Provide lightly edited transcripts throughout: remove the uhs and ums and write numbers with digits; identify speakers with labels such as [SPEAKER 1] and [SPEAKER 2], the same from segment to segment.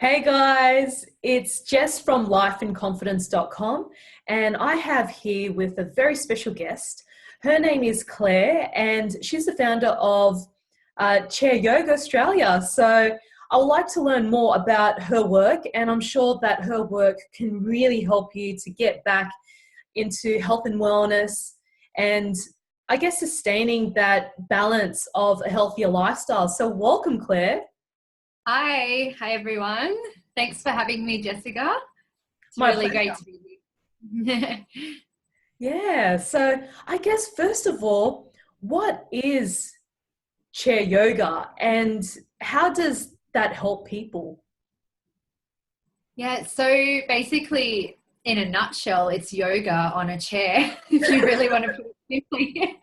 [SPEAKER 1] Hey guys, it's Jess from lifeandconfidence.com, and I have here with a very special guest. Her name is Claire, and she's the founder of Chair Yoga Australia. So I would like to learn more about her work, and I'm sure that her work can really help you to get back into health and wellness and I guess sustaining that balance of a healthier lifestyle. So welcome, Claire.
[SPEAKER 2] Hi everyone. Thanks for having me, Jessica. It's
[SPEAKER 1] My
[SPEAKER 2] really
[SPEAKER 1] pleasure.
[SPEAKER 2] great to be here.
[SPEAKER 1] Yeah, so I guess first of all, what is chair yoga and how does that help people?
[SPEAKER 2] Yeah, so basically, in a nutshell, it's yoga on a chair, if you really want to put it simply.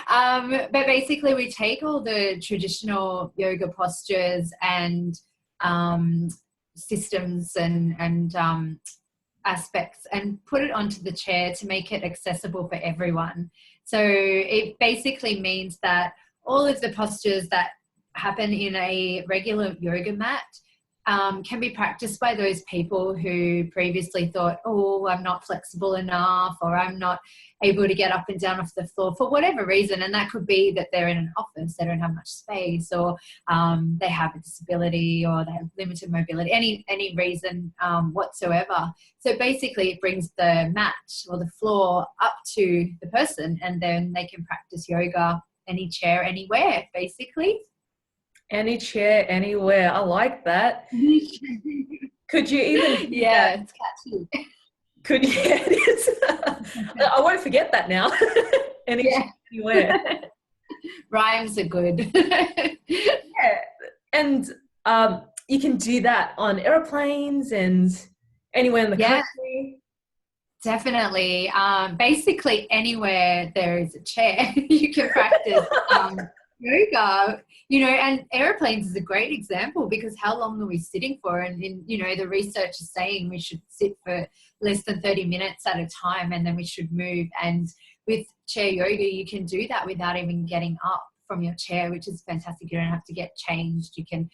[SPEAKER 2] But basically, we take all the traditional yoga postures and systems and aspects and put it onto the chair to make it accessible for everyone. So it basically means that all of the postures that happen in a regular yoga mat can be practiced by those people who previously thought, oh, I'm not flexible enough, or I'm not able to get up and down off the floor for whatever reason. And that could be that they're in an office, they don't have much space, or they have a disability, or they have limited mobility, any reason whatsoever. So basically it brings the mat or the floor up to the person, and then they can practice yoga any chair, anywhere, basically.
[SPEAKER 1] Any chair, anywhere. I like that. Could you even do
[SPEAKER 2] Yeah,
[SPEAKER 1] that?
[SPEAKER 2] it's catchy.
[SPEAKER 1] Could you? Yeah, it is. I won't forget that now. Any chair,
[SPEAKER 2] Yeah.
[SPEAKER 1] anywhere.
[SPEAKER 2] Rhymes are good.
[SPEAKER 1] Yeah, and you can do that on airplanes and anywhere in the
[SPEAKER 2] Yeah,
[SPEAKER 1] country.
[SPEAKER 2] definitely. Basically, anywhere there is a chair, you can practice yoga. And airplanes is a great example, because how long are we sitting for? And the research is saying we should sit for less than 30 minutes at a time, and then we should move. And with chair yoga, you can do that without even getting up from your chair, which is fantastic. You don't have to get changed. You can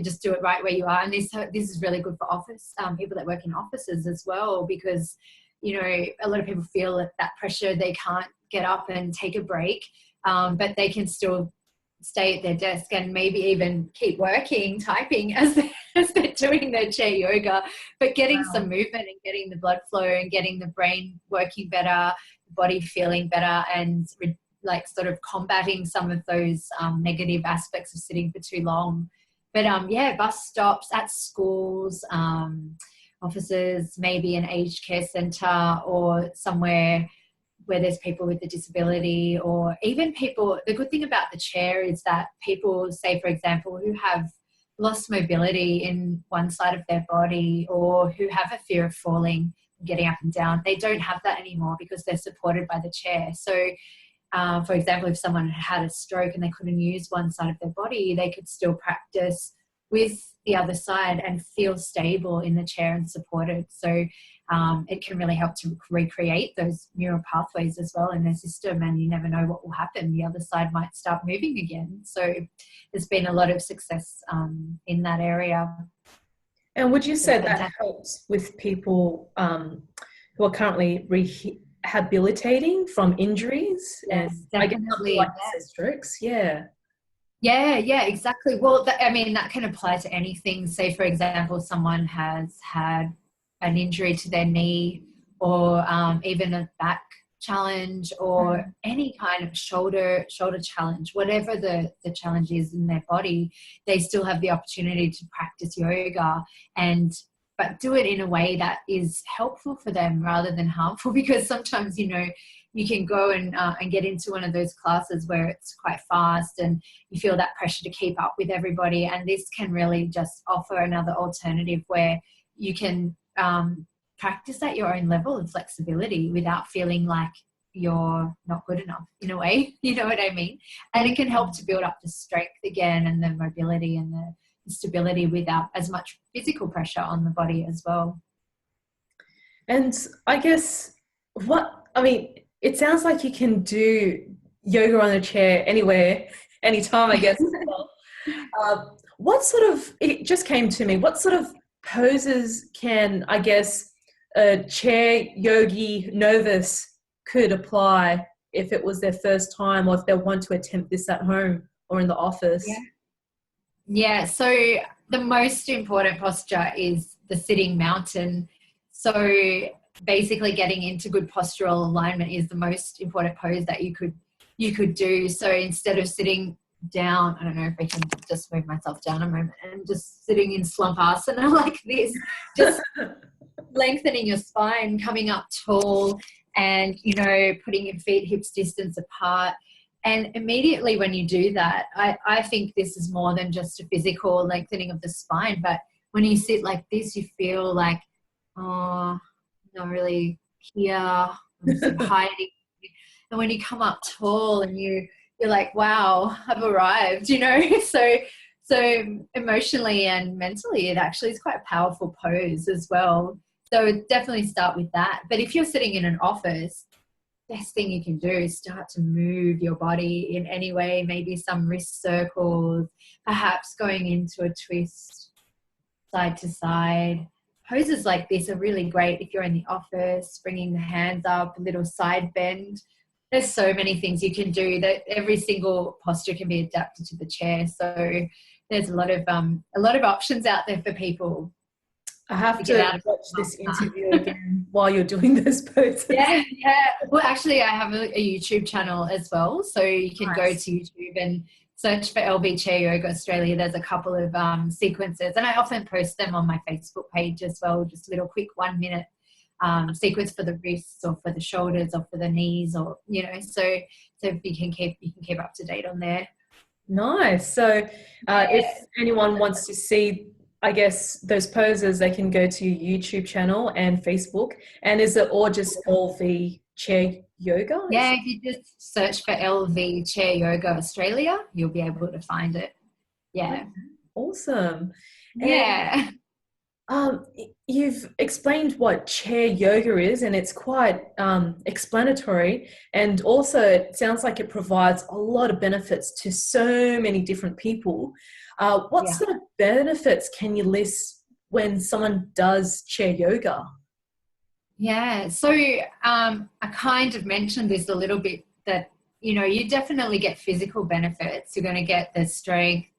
[SPEAKER 2] just do it right where you are. And this is really good for office people that work in offices as well, because a lot of people feel that pressure. They can't get up and take a break, but they can still stay at their desk and maybe even keep working, typing as they're doing their chair yoga, but getting some
[SPEAKER 1] Wow.
[SPEAKER 2] movement and getting the blood flow and getting the brain working better, the body feeling better, and like sort of combating some of those negative aspects of sitting for too long. But yeah, bus stops, at schools, offices, maybe an aged care centre, or somewhere where there's people with a disability, or even people. The good thing about the chair is that people, say for example, who have lost mobility in one side of their body, or who have a fear of falling, getting up and down, they don't have that anymore because they're supported by the chair. So for example, if someone had a stroke and they couldn't use one side of their body, they could still practice with the other side and feel stable in the chair and supported. So it can really help to recreate those neural pathways as well in their system, and you never know what will happen. The other side might start moving again. So there's been a lot of success in that area.
[SPEAKER 1] And would you
[SPEAKER 2] So it's
[SPEAKER 1] say that
[SPEAKER 2] fantastic.
[SPEAKER 1] helps with people who are currently rehabilitating from injuries and
[SPEAKER 2] Yes,
[SPEAKER 1] I guess something like
[SPEAKER 2] definitely.
[SPEAKER 1] you said, strokes? Yeah.
[SPEAKER 2] Yeah, exactly. Well, that can apply to anything. Say, for example, someone has had an injury to their knee, or even a back challenge, or
[SPEAKER 1] Mm.
[SPEAKER 2] any kind of shoulder challenge, whatever the challenge is in their body, they still have the opportunity to practice yoga, and but do it in a way that is helpful for them rather than harmful. Because sometimes you can go and get into one of those classes where it's quite fast, and you feel that pressure to keep up with everybody. And this can really just offer another alternative where you can practice at your own level of flexibility without feeling like you're not good enough, in a way. You know what I mean? And it can help to build up the strength again, and the mobility, and the stability, without as much physical pressure on the body as well.
[SPEAKER 1] And I guess it sounds like you can do yoga on a chair anywhere, anytime, I guess, as well. What sort of, it just came to me, what sort of poses can, I guess, a chair yogi novice could apply if it was their first time, or if they want to attempt this at home or in the office?
[SPEAKER 2] Yeah. Yeah. So the most important posture is the sitting mountain. So basically getting into good postural alignment is the most important pose that you could do. So instead of sitting down, I don't know if I can just move myself down a moment, and just sitting in slumpasana like this, just lengthening your spine, coming up tall, and, putting your feet hips distance apart. And immediately when you do that, I think this is more than just a physical lengthening of the spine, but when you sit like this, you feel like, oh, I'm not really here, I'm sort of hiding. And when you come up tall and you're like, wow, I've arrived, So emotionally and mentally, it actually is quite a powerful pose as well. So definitely start with that. But if you're sitting in an office, best thing you can do is start to move your body in any way, maybe some wrist circles, perhaps going into a twist side to side. Poses like this are really great if you're in the office, bringing the hands up, a little side bend. There's so many things you can do that every single posture can be adapted to the chair. So there's a lot of options out there for people.
[SPEAKER 1] I have to watch this interview again while you're doing those poses.
[SPEAKER 2] Yeah. Well, actually, I have a YouTube channel as well. So you can go to YouTube and search for LV Chair Yoga Australia. There's a couple of sequences, and I often post them on my Facebook page as well, just a little quick 1 minute sequence for the wrists or for the shoulders or for the knees, or, so you can keep up to date on there.
[SPEAKER 1] Nice. So if anyone wants to see, I guess, those poses, they can go to your YouTube channel and Facebook. And is it all just LV Chair Yoga?
[SPEAKER 2] Yeah, if you just search for LV Chair Yoga Australia, you'll be able to find it. Yeah.
[SPEAKER 1] Awesome.
[SPEAKER 2] Yeah.
[SPEAKER 1] And, you've explained what chair yoga is, and it's quite explanatory. And also, it sounds like it provides a lot of benefits to so many different people. What sort of benefits can you list when someone does chair yoga?
[SPEAKER 2] Yeah, so I kind of mentioned this a little bit, that, you definitely get physical benefits. You're going to get the strength,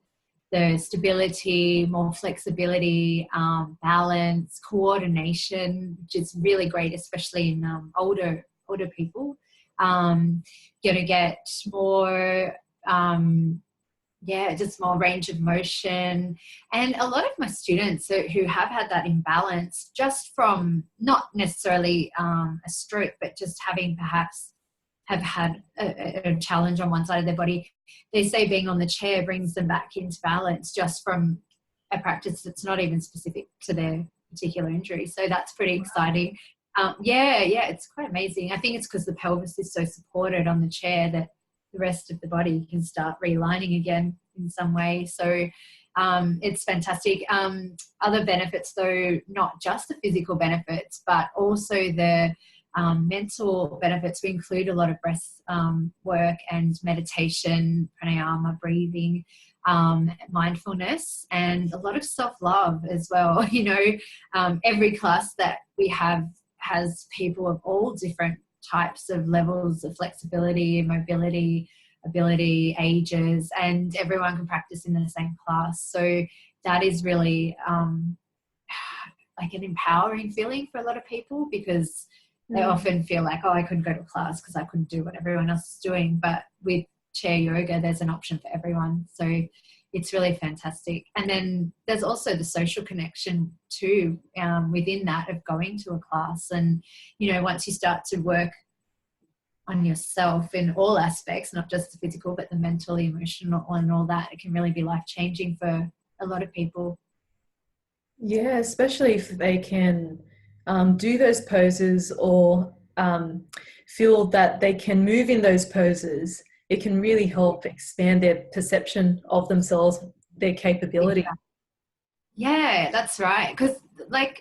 [SPEAKER 2] the stability, more flexibility, balance, coordination, which is really great, especially in older people. Going to get more, just more range of motion. And a lot of my students who have had that imbalance, just from not necessarily a stroke, but just having perhaps have had a challenge on one side of their body, they say being on the chair brings them back into balance just from a practice that's not even specific to their particular injury. So that's pretty exciting. It's quite amazing. I think it's because the pelvis is so supported on the chair that the rest of the body can start realigning again in some way. So it's fantastic. Other benefits, though, not just the physical benefits, but also the mental benefits. We include a lot of breath work and meditation, pranayama, breathing, mindfulness, and a lot of self-love as well. Every class that we have has people of all different types of levels of flexibility, mobility, ability, ages, and everyone can practice in the same class. So that is really like an empowering feeling for a lot of people, because they often feel like, oh, I couldn't go to class because I couldn't do what everyone else is doing. But with chair yoga, there's an option for everyone. So it's really fantastic. And then there's also the social connection too, within that, of going to a class. And, once you start to work on yourself in all aspects, not just the physical, but the mental, emotional, and all that, it can really be life-changing for a lot of people.
[SPEAKER 1] Yeah, especially if they can do those poses, or feel that they can move in those poses. It can really help expand their perception of themselves, their capability.
[SPEAKER 2] Yeah, that's right. Because,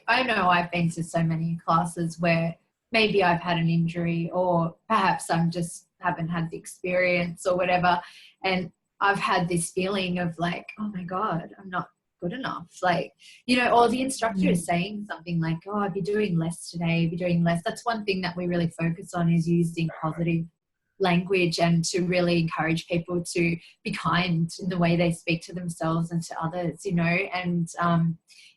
[SPEAKER 2] I know I've been to so many classes where maybe I've had an injury, or perhaps I'm just haven't had the experience or whatever. And I've had this feeling of like, oh my God, I'm not good enough. Like, or the instructor is saying something like, oh, I'd be doing less today, be doing less. That's one thing that we really focus on, is using positive language and to really encourage people to be kind in the way they speak to themselves and to others, and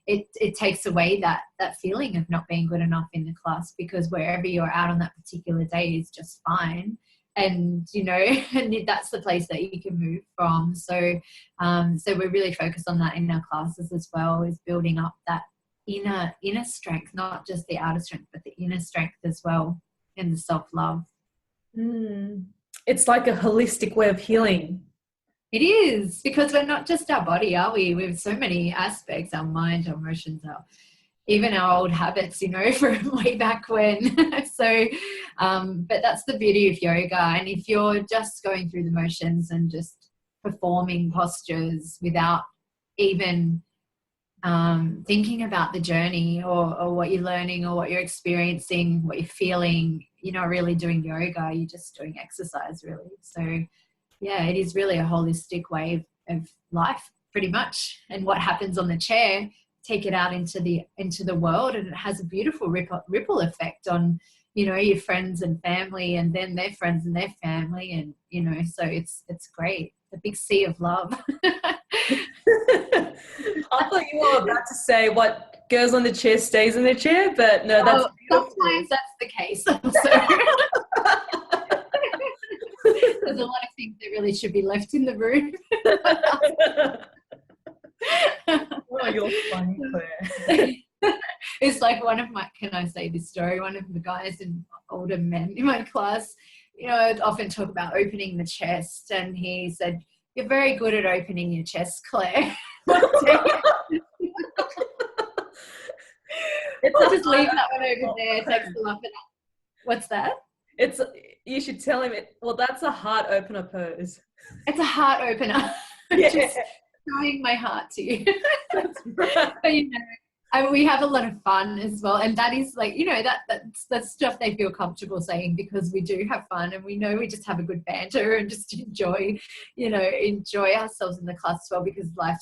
[SPEAKER 2] it takes away that feeling of not being good enough in the class, because wherever you're out on that particular day is just fine. And and that's the place that you can move from. So we're really focused on that in our classes as well, is building up that inner strength, not just the outer strength, but the inner strength as well, and the self-love.
[SPEAKER 1] It's like a holistic way of healing.
[SPEAKER 2] It is, because we're not just our body, are we? We have so many aspects: our mind, our emotions, even our old habits, from way back when. So, but that's the beauty of yoga. And if you're just going through the motions and just performing postures without even thinking about the journey or what you're learning or what you're experiencing, what you're feeling, you're not really doing yoga, you're just doing exercise, really. So yeah, it is really a holistic way of life, pretty much. And what happens on the chair, take it out into the world, and it has a beautiful ripple effect on your friends and family, and then their friends and their family, and so it's great. The big sea of love.
[SPEAKER 1] I thought you were about to say what goes on the chair stays in the chair, but no, that's
[SPEAKER 2] sometimes that's the case. There's a lot of things that really should be left in the room.
[SPEAKER 1] Oh, you're funny, Claire.
[SPEAKER 2] It's like can I say this story? One of the guys older men in my class, I'd often talk about opening the chest, and he said, "You're very good at opening your chest, Claire." I'll just leave that one over there. Takes a laugh at that. What's that?
[SPEAKER 1] You should tell him that's a heart opener pose.
[SPEAKER 2] It's a heart opener.
[SPEAKER 1] Yeah.
[SPEAKER 2] Just showing my heart to you. But, we have a lot of fun as well, and that is like that's stuff they feel comfortable saying, because we do have fun, and we know we just have a good banter and just enjoy ourselves in the class as well, because life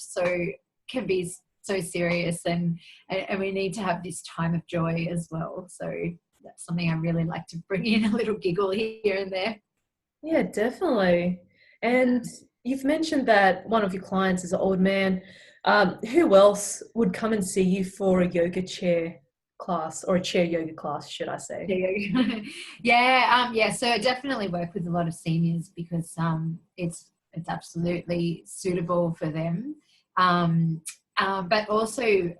[SPEAKER 2] can be so serious, and we need to have this time of joy as well. So that's something I really like to bring in, a little giggle here and there.
[SPEAKER 1] Yeah, definitely. And you've mentioned that one of your clients is an old man. Who else would come and see you for a yoga chair class, or a chair yoga class, should I say?
[SPEAKER 2] Yeah. So I definitely work with a lot of seniors, because it's absolutely suitable for them. But also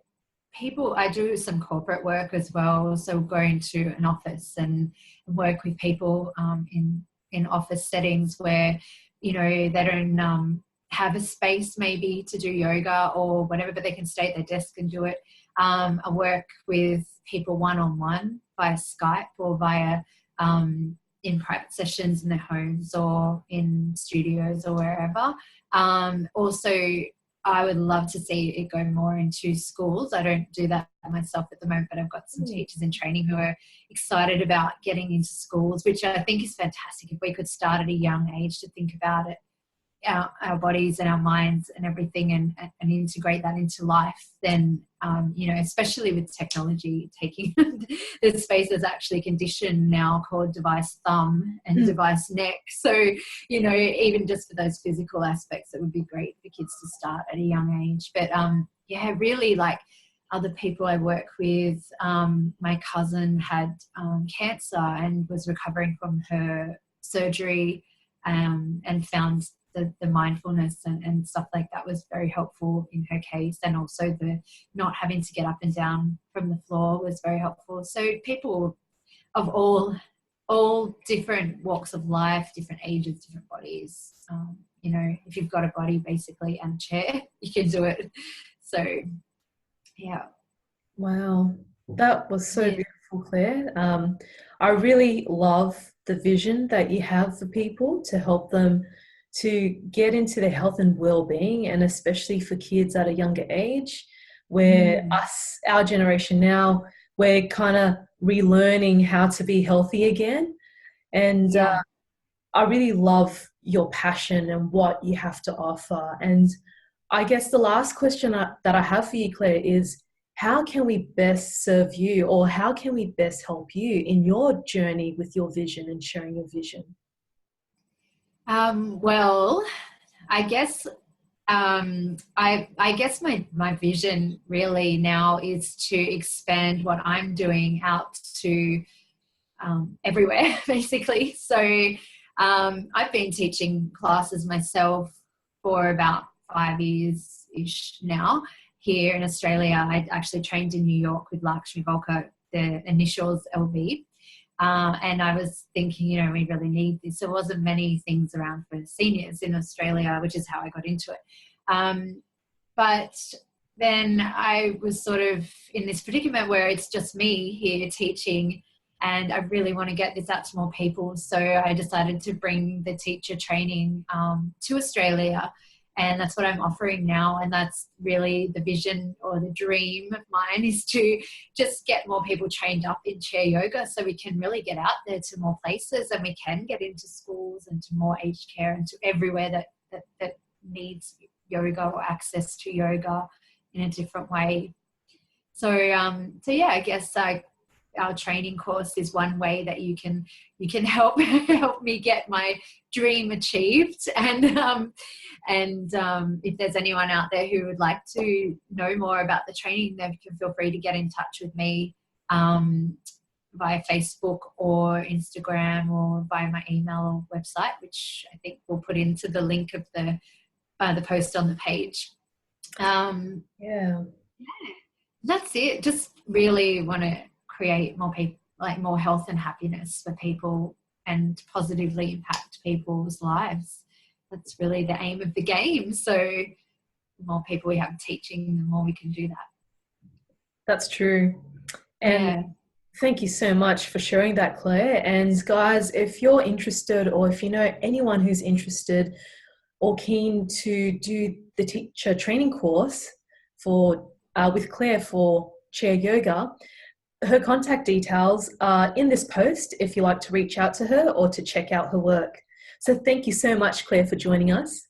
[SPEAKER 2] I do some corporate work as well. So go into an office and work with people in office settings where, they don't have a space maybe to do yoga or whatever, but they can stay at their desk and do it. I work with people one-on-one via Skype or via in private sessions in their homes or in studios or wherever. Also, I would love to see it go more into schools. I don't do that myself at the moment, but I've got some teachers in training who are excited about getting into schools, which I think is fantastic. If we could start at a young age to think about it, our bodies and our minds and everything, and integrate that into life, then especially with technology taking the space, is actually conditioned now called device thumb and device neck. So even just for those physical aspects, it would be great for kids to start at a young age. But really, like other people I work with, my cousin had cancer and was recovering from her surgery, and found the mindfulness and stuff like that was very helpful in her case. And also the not having to get up and down from the floor was very helpful. So people of all different walks of life, different ages, different bodies, if you've got a body basically and a chair, you can do it. So yeah.
[SPEAKER 1] Wow, that was so beautiful, Claire. I really love the vision that you have for people to help them to get into their health and well-being, and especially for kids at a younger age, where our generation now, we're kind of relearning how to be healthy again. And I really love your passion and what you have to offer. And I guess the last question that I have for you, Claire, is how can we best serve you, or how can we best help you in your journey with your vision and sharing your vision?
[SPEAKER 2] Well, I guess I guess my vision really now is to expand what I'm doing out to everywhere, basically. So I've been teaching classes myself for about 5 years ish now here in Australia. I actually trained in New York with Lakshmi Volker, the initials LV. And I was thinking, we really need this. There wasn't many things around for seniors in Australia, which is how I got into it. But then I was sort of in this predicament where it's just me here teaching, and I really want to get this out to more people. So I decided to bring the teacher training to Australia. And that's what I'm offering now. And that's really the vision or the dream of mine, is to just get more people trained up in chair yoga so we can really get out there to more places, and we can get into schools and to more aged care and to everywhere that needs yoga or access to yoga in a different way. So yeah, I guess our training course is one way that you can help me get my dream achieved. And if there's anyone out there who would like to know more about the training, they can feel free to get in touch with me via Facebook or Instagram, or via my email or website, which I think we'll put into the link of the post on the page.
[SPEAKER 1] Yeah.
[SPEAKER 2] That's it. Just really want to create more people, like more health and happiness for people, and positively impact people's lives. That's really the aim of the game. So the more people we have teaching, the more we can do that.
[SPEAKER 1] That's true. And thank you so much for sharing that, Claire. And guys, if you're interested, or if you know anyone who's interested or keen to do the teacher training course for with Claire for chair yoga, her contact details are in this post if you like to reach out to her or to check out her work. So thank you so much, Claire, for joining us.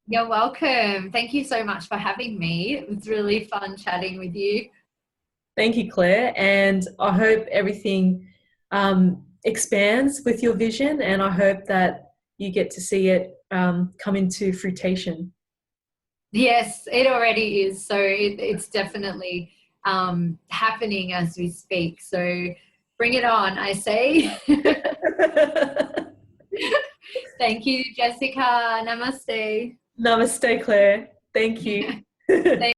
[SPEAKER 2] You're welcome. Thank you so much for having me. It was really fun chatting with you.
[SPEAKER 1] Thank you, Claire. And I hope everything expands with your vision, and I hope that you get to see it come into fruition.
[SPEAKER 2] Yes, it already is. So it's definitely happening as we speak. So bring it on, I say. Thank you, Jessica. Namaste.
[SPEAKER 1] Namaste, Claire. Thank you.
[SPEAKER 2] Thank